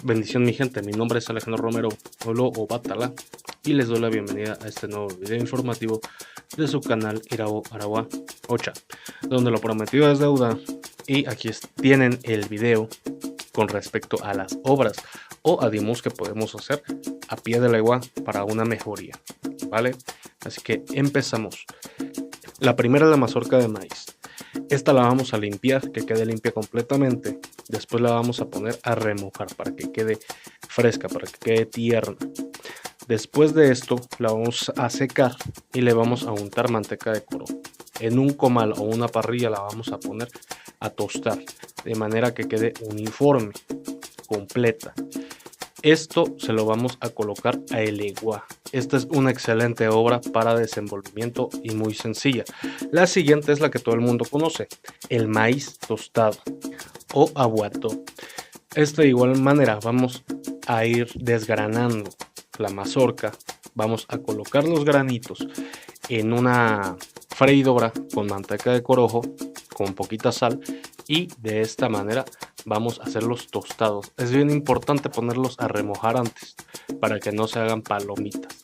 Bendición mi gente, mi nombre es Alejandro Romero Olo o Batala y les doy la bienvenida a este nuevo video informativo de su canal Irao Arawa Ocha, donde lo prometido es deuda. Y aquí tienen el video con respecto a las obras o adimus que podemos hacer a pie de legua para una mejoría, ¿vale? Así que empezamos. La primera es la mazorca de maíz. Esta la vamos a limpiar, que quede limpia completamente. Después la vamos a poner a remojar para que quede fresca, para que quede tierna. Después de esto la vamos a secar y le vamos a untar manteca de coro. En un comal o una parrilla la vamos a poner a tostar, de manera que quede uniforme, completa. Esto se lo vamos a colocar a elegua. Esta es una excelente obra para desenvolvimiento y muy sencilla. La siguiente es la que todo el mundo conoce, el maíz tostado o aguato. De igual manera vamos a ir desgranando la mazorca. Vamos a colocar los granitos en una freidora con manteca de corojo, con poquita sal, y de esta manera vamos a hacerlos tostados. Es bien importante ponerlos a remojar antes para que no se hagan palomitas.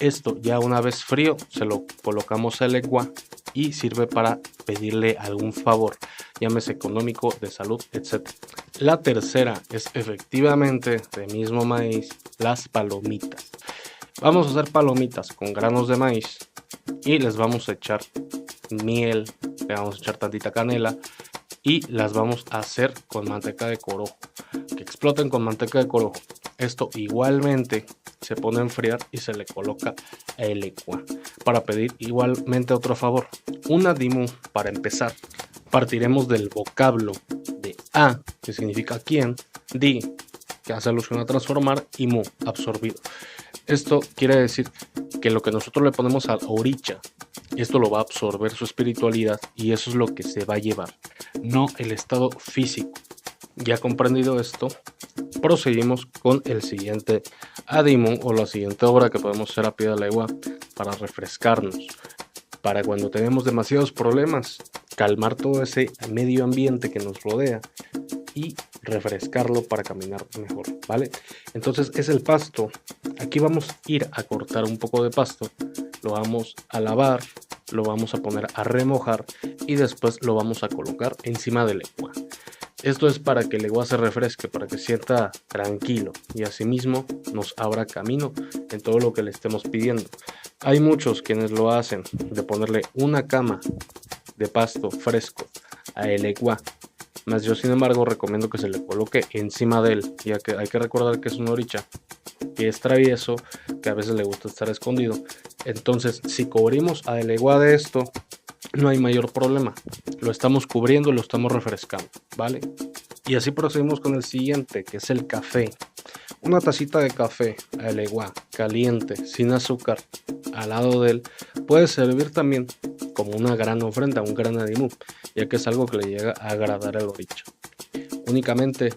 Esto ya una vez frío se lo colocamos a legua y sirve para pedirle algún favor, llámese económico, de salud, etc. La tercera es efectivamente de mismo maíz, las palomitas. Vamos a hacer palomitas con granos de maíz y les vamos a echar miel, le vamos a echar tantita canela y las vamos a hacer con manteca de corojo, que exploten con manteca de corojo. Esto igualmente se pone a enfriar y se le coloca a elegua para pedir igualmente otro favor. Una dimu para empezar. Partiremos del vocablo de a, que significa quién, di, que hace alusión a transformar, y mu, absorbido. Esto quiere decir que lo que nosotros le ponemos a oricha, esto lo va a absorber su espiritualidad y eso es lo que se va a llevar, no el estado físico. Ya comprendido esto, proseguimos con el siguiente adimu o la siguiente obra que podemos hacer a pie de legua para refrescarnos, para cuando tenemos demasiados problemas, calmar todo ese medio ambiente que nos rodea y refrescarlo para caminar mejor, ¿vale? Entonces es el pasto. Aquí vamos a ir a cortar un poco de pasto, lo vamos a lavar, lo vamos a poner a remojar y después lo vamos a colocar encima del legua. Esto es para que el legua se refresque, para que sienta tranquilo y asimismo nos abra camino en todo lo que le estemos pidiendo. Hay muchos quienes lo hacen de ponerle una cama de pasto fresco a el legua, mas yo sin embargo recomiendo que se le coloque encima de él, ya que hay que recordar que es un oricha, que es travieso, que a veces le gusta estar escondido. Entonces si cubrimos a el legua de esto, no hay mayor problema, lo estamos cubriendo y lo estamos refrescando, ¿vale? Y así procedimos con el siguiente, que es el café. Una tacita de café a legua, caliente, sin azúcar, al lado de él, puede servir también como una gran ofrenda, un gran adimu, ya que es algo que le llega a agradar al oricha. Únicamente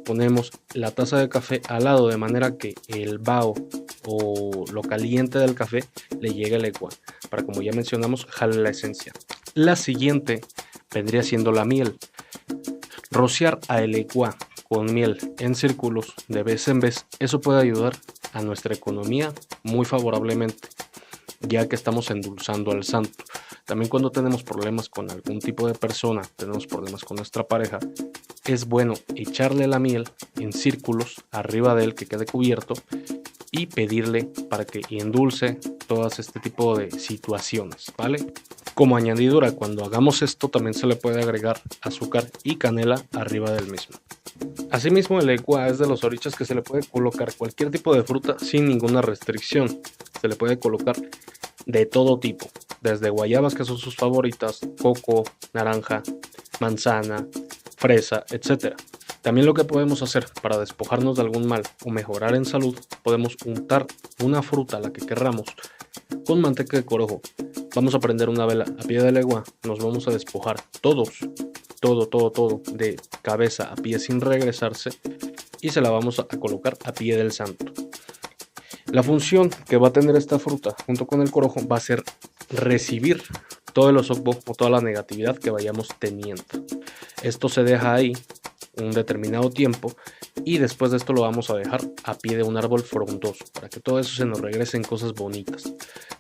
ponemos la taza de café al lado de manera que el vaho o lo caliente del café le llegue al legua, para, como ya mencionamos, jale la esencia. La siguiente vendría siendo la miel. Rociar a legua con miel en círculos de vez en vez, eso puede ayudar a nuestra economía muy favorablemente, ya que estamos endulzando al santo. También cuando tenemos problemas con algún tipo de persona, tenemos problemas con nuestra pareja, es bueno echarle la miel en círculos arriba de él, que quede cubierto, y pedirle para que endulce todas este tipo de situaciones, ¿vale? Como añadidura, cuando hagamos esto también se le puede agregar azúcar y canela arriba del mismo. Asimismo, el legua es de los orichas que se le puede colocar cualquier tipo de fruta sin ninguna restricción. Se le puede colocar de todo tipo, desde guayabas, que son sus favoritas, coco, naranja, manzana, fresa, etc. También lo que podemos hacer para despojarnos de algún mal o mejorar en salud, podemos untar una fruta, la que querramos, con manteca de corojo. Vamos a prender una vela a pie de legua, nos vamos a despojar todo, de cabeza a pie sin regresarse, y se la vamos a colocar a pie del santo. La función que va a tener esta fruta junto con el corojo va a ser recibir todo el osokbo o toda la negatividad que vayamos teniendo. Esto se deja ahí un determinado tiempo y después de esto lo vamos a dejar a pie de un árbol frondoso para que todo eso se nos regrese en cosas bonitas,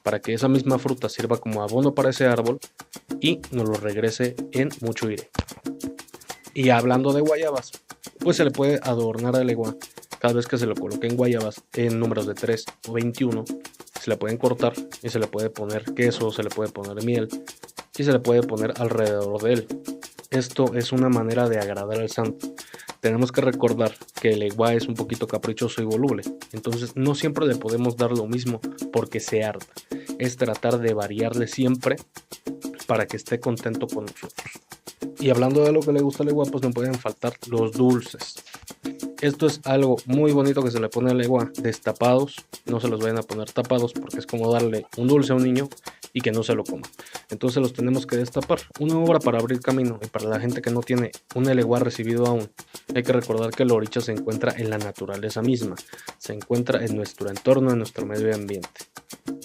para que esa misma fruta sirva como abono para ese árbol y nos lo regrese en mucho aire. Y hablando de guayabas, pues se le puede adornar al legua cada vez que se lo coloque en guayabas en números de 3 o 21. Se le pueden cortar y se le puede poner queso, se le puede poner miel y se le puede poner alrededor de él. Esto es una manera de agradar al santo. Tenemos que recordar que el legua es un poquito caprichoso y voluble, entonces no siempre le podemos dar lo mismo porque se harta. Es tratar de variarle siempre para que esté contento con nosotros. Y hablando de lo que le gusta al legua, pues no pueden faltar los dulces. Esto es algo muy bonito que se le pone al legua destapados. No se los vayan a poner tapados porque es como darle un dulce a un niño y que no se lo coma. Entonces los tenemos que destapar. Una obra para abrir camino, y para la gente que no tiene un legua recibido aún, hay que recordar que el oricha se encuentra en la naturaleza misma. Se encuentra en nuestro entorno, en nuestro medio ambiente.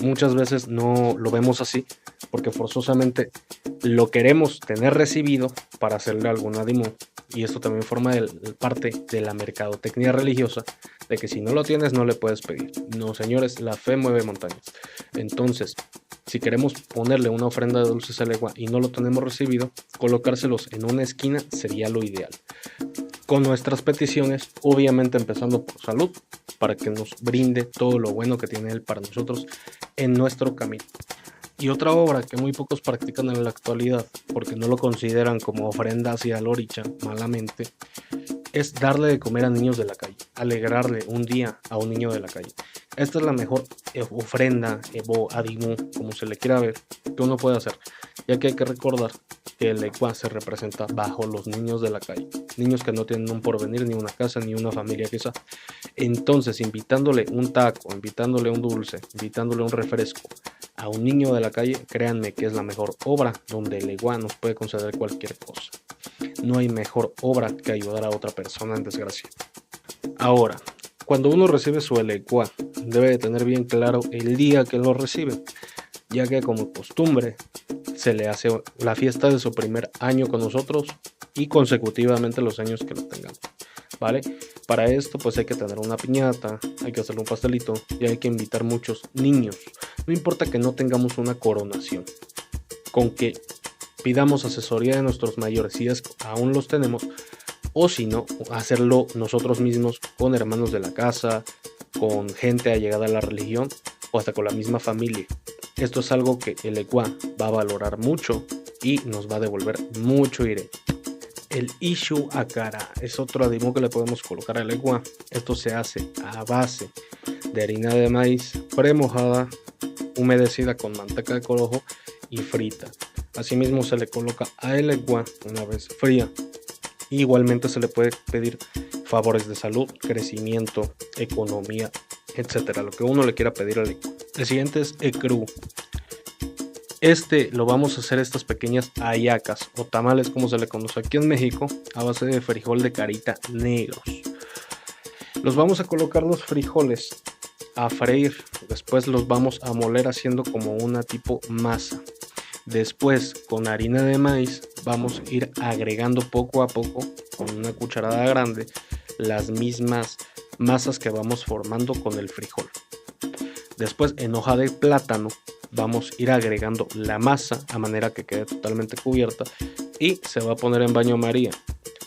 Muchas veces no lo vemos así porque forzosamente lo queremos tener recibido para hacerle algún adimo. Y esto también forma parte de la mercadotecnia religiosa, de que si no lo tienes no le puedes pedir. No, señores, la fe mueve montañas. Entonces, si queremos ponerle una ofrenda de dulces al legua y no lo tenemos recibido, colocárselos en una esquina sería lo ideal. Con nuestras peticiones, obviamente empezando por salud, para que nos brinde todo lo bueno que tiene él para nosotros en nuestro camino. Y otra obra que muy pocos practican en la actualidad, porque no lo consideran como ofrenda hacia el oricha, malamente, es darle de comer a niños de la calle, alegrarle un día a un niño de la calle. Esta es la mejor ofrenda, adimú, como se le quiera ver, que uno puede hacer, ya que hay que recordar que el legua se representa bajo los niños de la calle, niños que no tienen un porvenir, ni una casa, ni una familia quizá. Entonces, invitándole un taco, invitándole un dulce, invitándole un refresco a un niño de la calle, créanme que es la mejor obra donde el legua nos puede conceder cualquier cosa. No hay mejor obra que ayudar a otra persona en desgracia. Ahora, cuando uno recibe su legua, debe de tener bien claro el día que lo recibe, ya que como costumbre se le hace la fiesta de su primer año con nosotros y consecutivamente los años que lo tengamos, ¿vale? Para esto pues hay que tener una piñata, hay que hacerle un pastelito y hay que invitar muchos niños. No importa que no tengamos una coronación, con que pidamos asesoría de nuestros mayores si es que aún los tenemos, o si no, hacerlo nosotros mismos con hermanos de la casa, con gente allegada a la religión o hasta con la misma familia. Esto es algo que el legua va a valorar mucho y nos va a devolver mucho aire. El ishu akara es otro adimú que le podemos colocar al legua. Esto se hace a base de harina de maíz premojada, humedecida con manteca de corojo y frita. Asimismo se le coloca al legua una vez fría. Igualmente se le puede pedir favores de salud, crecimiento, economía, etcétera, lo que uno le quiera pedir al legua. El siguiente es ecru. Lo vamos a hacer estas pequeñas hallacas o tamales, como se le conoce aquí en México, a base de frijol de carita negros. Los vamos a colocar los frijoles a freír, después los vamos a moler haciendo como una tipo masa. Después, con harina de maíz, vamos a ir agregando poco a poco, con una cucharada grande, las mismas masas que vamos formando con el frijol. Después, en hoja de plátano, vamos a ir agregando la masa a manera que quede totalmente cubierta y se va a poner en baño María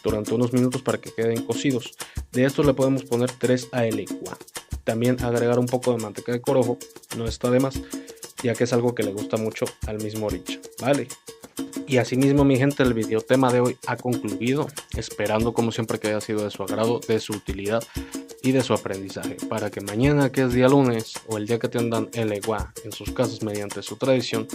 durante unos minutos para que queden cocidos. De estos le podemos poner 3 al legua. También agregar un poco de manteca de corojo, no está de más, ya que es algo que le gusta mucho al mismo oricha, ¿vale? Y asimismo, mi gente, el video tema de hoy ha concluido, esperando como siempre que haya sido de su agrado, de su utilidad y de su aprendizaje, para que mañana, que es día lunes, o el día que tengan el legua en sus casas mediante su tradición,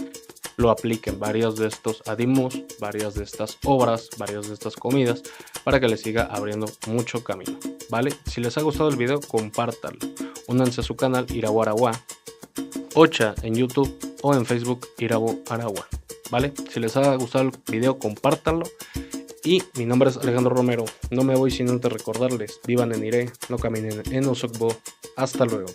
lo apliquen varias de estos adimús, varias de estas obras, varias de estas comidas, para que les siga abriendo mucho camino, ¿vale? Si les ha gustado el video, compártanlo, únanse a su canal Irabu Araguá, Ocha en YouTube o en Facebook Irabu Araguá, ¿vale? Si les ha gustado el video, compártanlo. Y mi nombre es Alejandro Romero. No me voy sin antes recordarles: vivan en Iré, no caminen en Osogbo. Hasta luego.